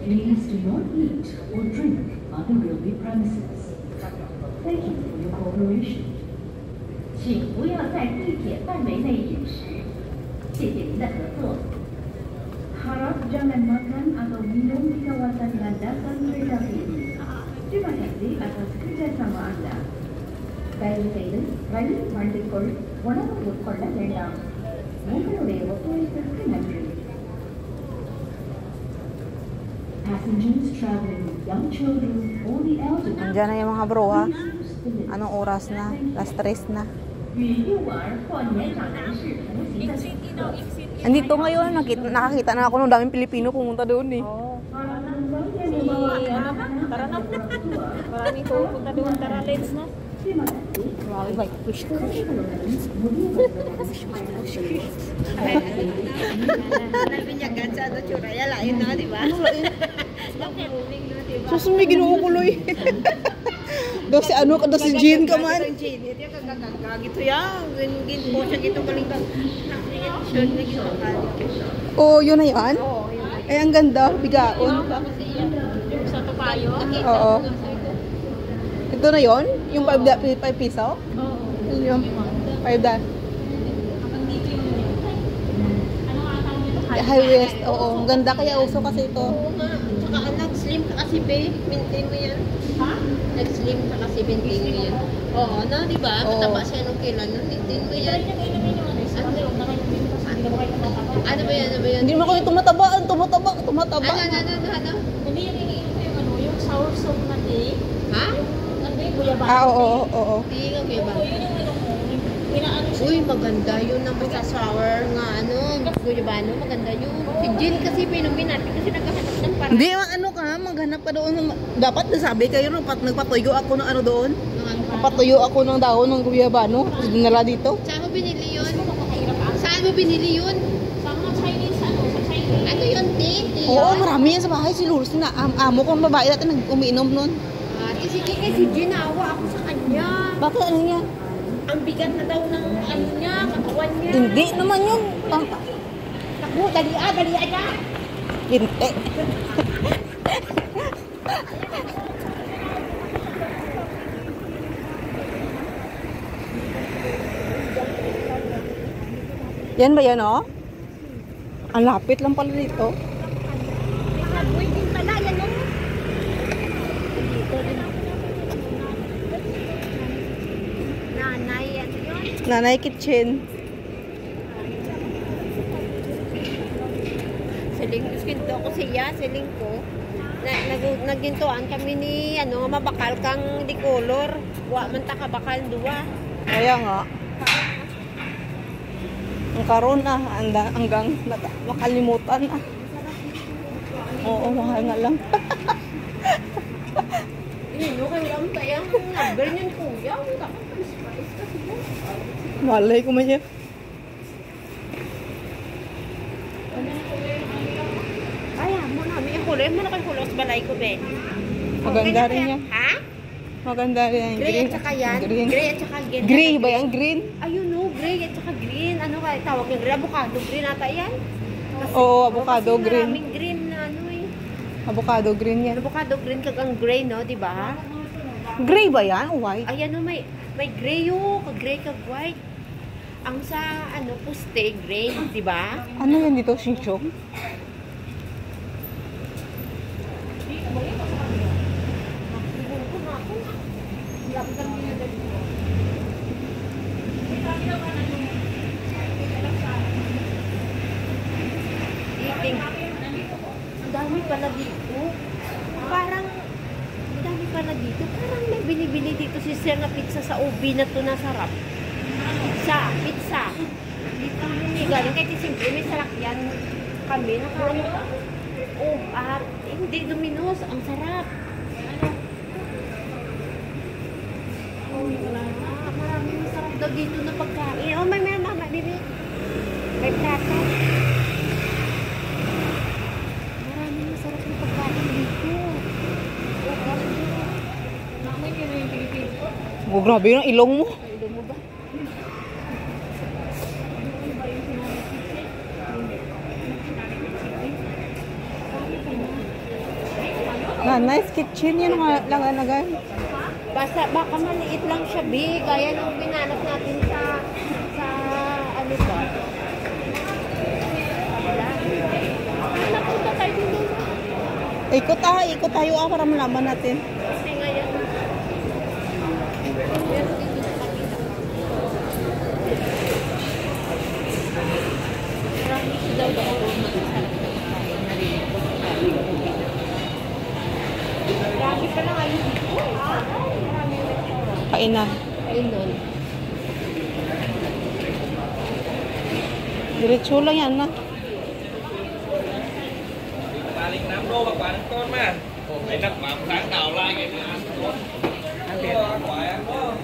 Please do not eat or drink on the railway premises. Thank you for your cooperation. 请不要在地铁范围内饮食。谢谢您的合作。Harap jangan makan atau minum di kawasan landasan kereta api. Terima kasih atas kerjasama Anda. தயவுசெய்து ரயில் வண்டிக்குள் உணவு உட்கொள்ள வேண்டாம். உங்களுடைய ஒத்துழைப்பிற்கு நன்றி. Passengers traveling with young children or the elderly. Andiyan na yung mga bro ha. Anong oras na? Last 3 na. Andito ngayon, nakakita na ako ng daming Pilipino pumunta doon eh. Oo. Tara na. Maraming pupunta doon. Tara, let's na. Grabe ba? Push. Nabinyagan sa ano, Churaya. Lain na, di ba? Sus, may ginuukuloy. Do si ano ka, do si Jean ka man. Jean, ito yung kagagagito yan. Ginpo siya gito kalingkang. Oh, yun na yan? Oo, yun. Ay, ang ganda. Bigaon. Yung sa Topayo? Oo. Ito na yon? Yung 5 piso? Oo. Yung 5 da. High West. Oo, ang ganda kaya uso kasi ito. Oo nga. Tsaka nag-slim ka kasi, be. Maintain mo yan. Ha? Nag-slim ka kasi, maintain mo yan. Oo, ano, di ba? Mataba siya nung kailan. Maintain mo yan. Ano ba yan? Ano ba yan? Hindi mo kayo tumataba. Tumataba. Ano? Hindi yung sour soap na tea. Ha? Oo. Hindi ka kaya ba? Uy, maganda yun na may sour nga ano. Guyabano, maganda yun. Si Jean kasi pinumin natin kasi naghahanap ng parang. Hindi, ano ka, maghanap pa doon. Dapat nasabi kayo, nagpatuyo ako ng ano doon. Nagpatuyo ako ng dahon ng guyabano. Dinala dito. Saan mo binili yun? Saan mo binili yun? Sa mga Chinese, ano? Sa Chinese. Ano yun, tea? Oo, marami yan sa bahay. Si Lourdes na amo kong babae natin umiinom nun. Sige kay si Jean, naawa ako sa kanya. Bakit ano niya? Ang bigat na daw ng ano niya, katawan niya. Hindi naman yun. Takbo, dali ka. Hindi. Yan ba yan, oh? Ang lapit lang pala dito. Nakabuhay din pala, yan o. Nanay, ano yun? Nanay Kitchen. Siling ko siya, siling ko. Nagintuan kami ni, ano, mabakal kang di color. Wa man ta kabakal duwa. Kaya nga. Ang karon hanggang makalimutan ah. Oo, mahal nga lang. Ano kayo lang tayang number niyan kuya. Dapat pa-spice kasi mo. Malay ko man siya. Ay, mo na. May kulay mo na kay kulos balay ko, be. Maganda rin yan. Ha? Maganda rin yan. Gray at saka yan. Green. Gray at saka green. Gray ba yan? Green? Ayun no, gray at saka green. Ano kaya tawag yung green? Avocado green ata yan? Kasi, Oo, avocado kasi green. maraming green na ano eh. Avocado green yan. Avocado green kag ang gray no, di ba? Gray ba yan? O white? Ayan no, may gray yo, kag gray kag white. Ang sa ano puste gray, di ba? Ano yan dito? Shinchong? Ang dami pala dito. Parang ang dami pala dito. Parang may binibili dito si Sir na pizza sa ubi na to na sarap. Pizza. Dito may galing kahit simple may salakyan kami. Hindi Domino's. Ang sarap. Maraming masarap daw dito na pagkain. Oh, may mama, bibi. May prata. Maraming masarap na pagkain dito. Mamay yun yung Pilipino. Oh, grabe yung ilong mo. Ilong mo ba? Na, nice kitchen yan ang langan. Baka maliit lang siya, B. Gaya nung pinanap natin sa ano ba? Wala. Napunta tayo dito. Ikot tayo para malaman natin. Kasi ngayon. Pero dito sa kapila. Marami siya daw ako mag-isarap na kain. Narinig ko sa sabi ko. Grabe pa lang ayun dito. Marami yung restaurant. Kainan. Ayun doon. Diretso lang yan na. Taling Nam Đô các bạn con mà. Cái đặc bản sáng tạo lại cái này ăn tốt. Ăn tiền quả em đó.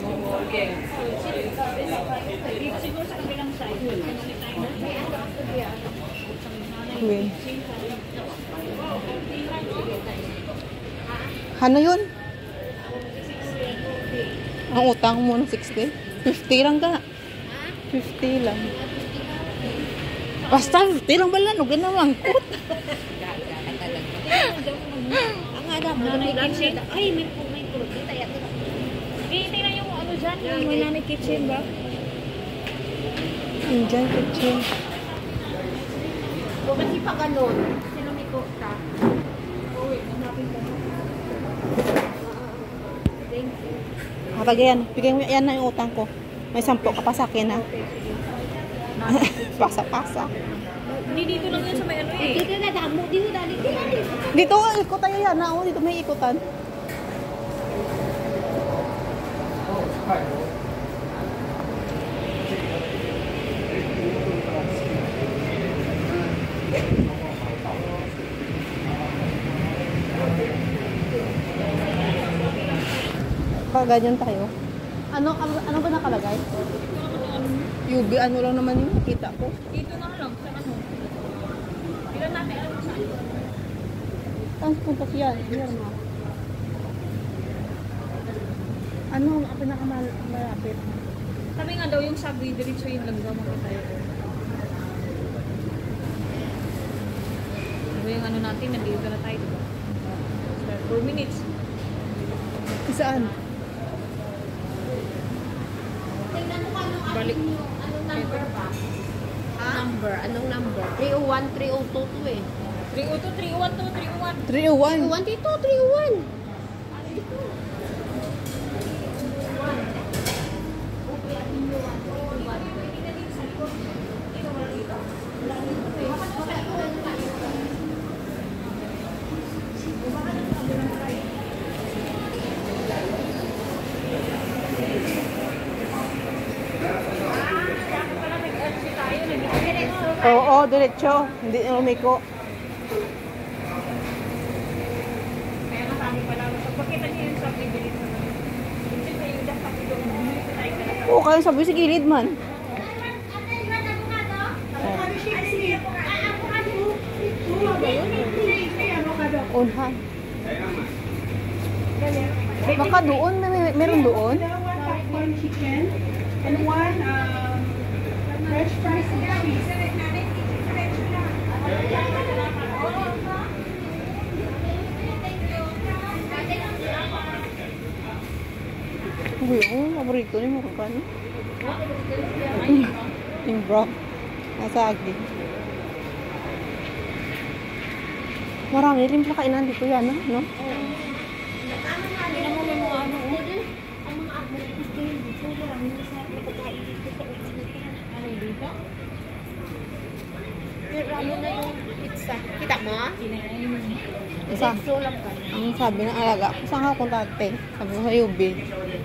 Win. Ano yun? Ang utang mo ng 60? 50 lang ka. 50 lang. Basta 50 lang ba lang? Huwag na mangkot. Ang adam, ay, may puro. Tingnan yung ano dyan, yung Manani Kitchen ba? Indian kitchen. O kasi pa ganun, sino may costa? Thank you. Kapag yan, bigyan mo yan na yung utang ko. May 10 ka pa sa akin ha. Pasa-pasa. Hindi dito lang yun sa may ano eh. Dito na damo, dito dali. Dito, ikot tayo yan na. Dito may ikutan. Pag ganyan tayo. Ano ba nakalagay? UB, ano lang naman yung nakita ko. Dito na lang, sa ano. Ilan natin alam sa ano. Ang punta siya. Yan ma. Ano ang pinakamalapit? Sabi nga daw yung subway, diretso yung lang daw makita yun. Diba yung ano natin, nandito na tayo, diba? 4 minutes. Saan? Tingnan mo anong Balik. anong number ba? Number, anong number? 301, 3022 eh. 302, 312, 301. 301. 301 dito, 301. Oo, diretso. Hindi umiko. Kaya nasabi pala, pagkita niyo yung subway, diretso na. Siyempre yung dapat ito, dito tayo ka na. Oo, kayo sabi sa gilid man. Unhan. Baka doon, meron doon. One chicken and one fresh fries and cheese. Uy, paborito ni mo kan. Yung bro. Nasa agi. Marami rin pala kainan dito yan, no? Ano na yung pizza? Kita mo? Isa. So lang ka. Ang sabi ng alaga, saan ka kontate? Sabi ko sa UB.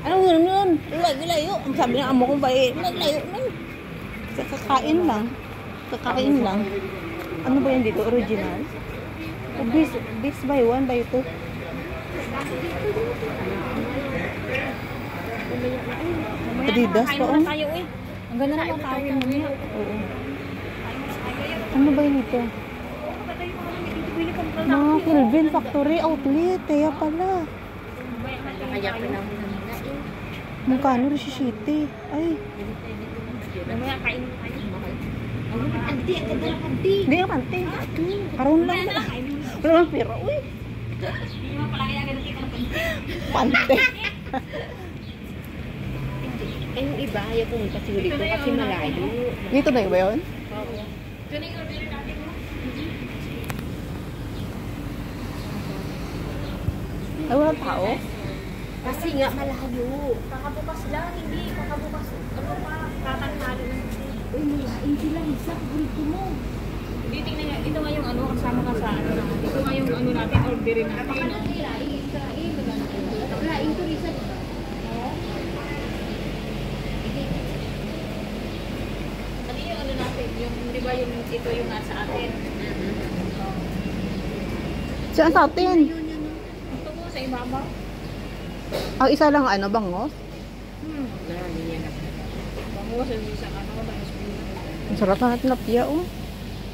Ano yun? Layo. Ang sabi ng amo kong bayi, layo nun. Kakain lang. Kakain lang. Ano ba yan dito? Original? This by one, by two. Adidas pa on? Tayo eh. Ang ganda naman tayo mamaya. Oo. Ano ba yun ito? Mga Kelvin Factory Outlet. Kaya pala. Kaya pa lang muna. Magkano rin si City? Ay. Mamaya kain tayo. Anti, ang ganda ng anti. Hindi ka pante. Karoon lang. Wala lang pera. Uy. Pante. Eh, yung iba, ayaw pumunta siguro dito kasi malayo. Dito na yun ba yun? Ay, walang tao. Kasi nga malayo. Kakabukas lang, hindi. Kakabukas. Ano pa? Tatanghali lang. Uy, malayo sila. Isa, paborito mo. Hindi, tingnan nga. Ito nga yung ano, kasama ka sa ano. Ito nga yung ano natin, orderin natin. Lain to, Lisa. Ano yung ano natin? Yung, di ba yung ito yung nasa atin? Saan sa atin? Ito mo sa ibabaw. Ang isa lang ano, bangos? Marami yan. Bango sa isang ano, tapos Ang sarap na natin lapya, oh.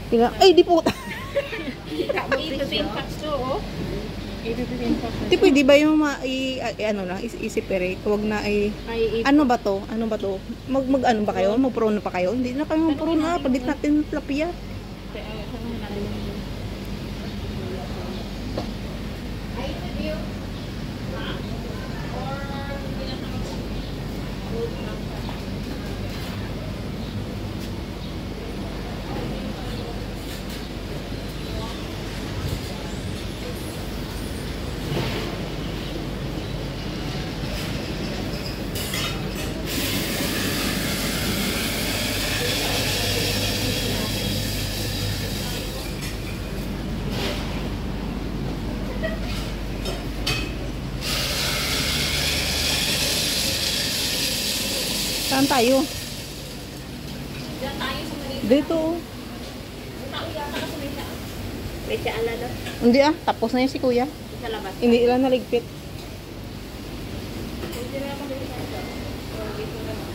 Tingnan. Ay, di po. 8 packs to, oh. 8 packs. Di pwede ba yung ano lang, i-separate? Huwag na ano ba to? Ano ba to? Ano ba kayo? Mag-prawn pa kayo? Hindi na kayo mag-prawn na. Palit natin yung lapya. Saan tayo? Diyan tayo sa Manila. Dito. Tao yata ka sa Manila. May tiala na. Hindi tapos na yun si kuya. Sa labas. Hindi ilan naligpit. Pwede na ako dito sa ito. Dito na lang.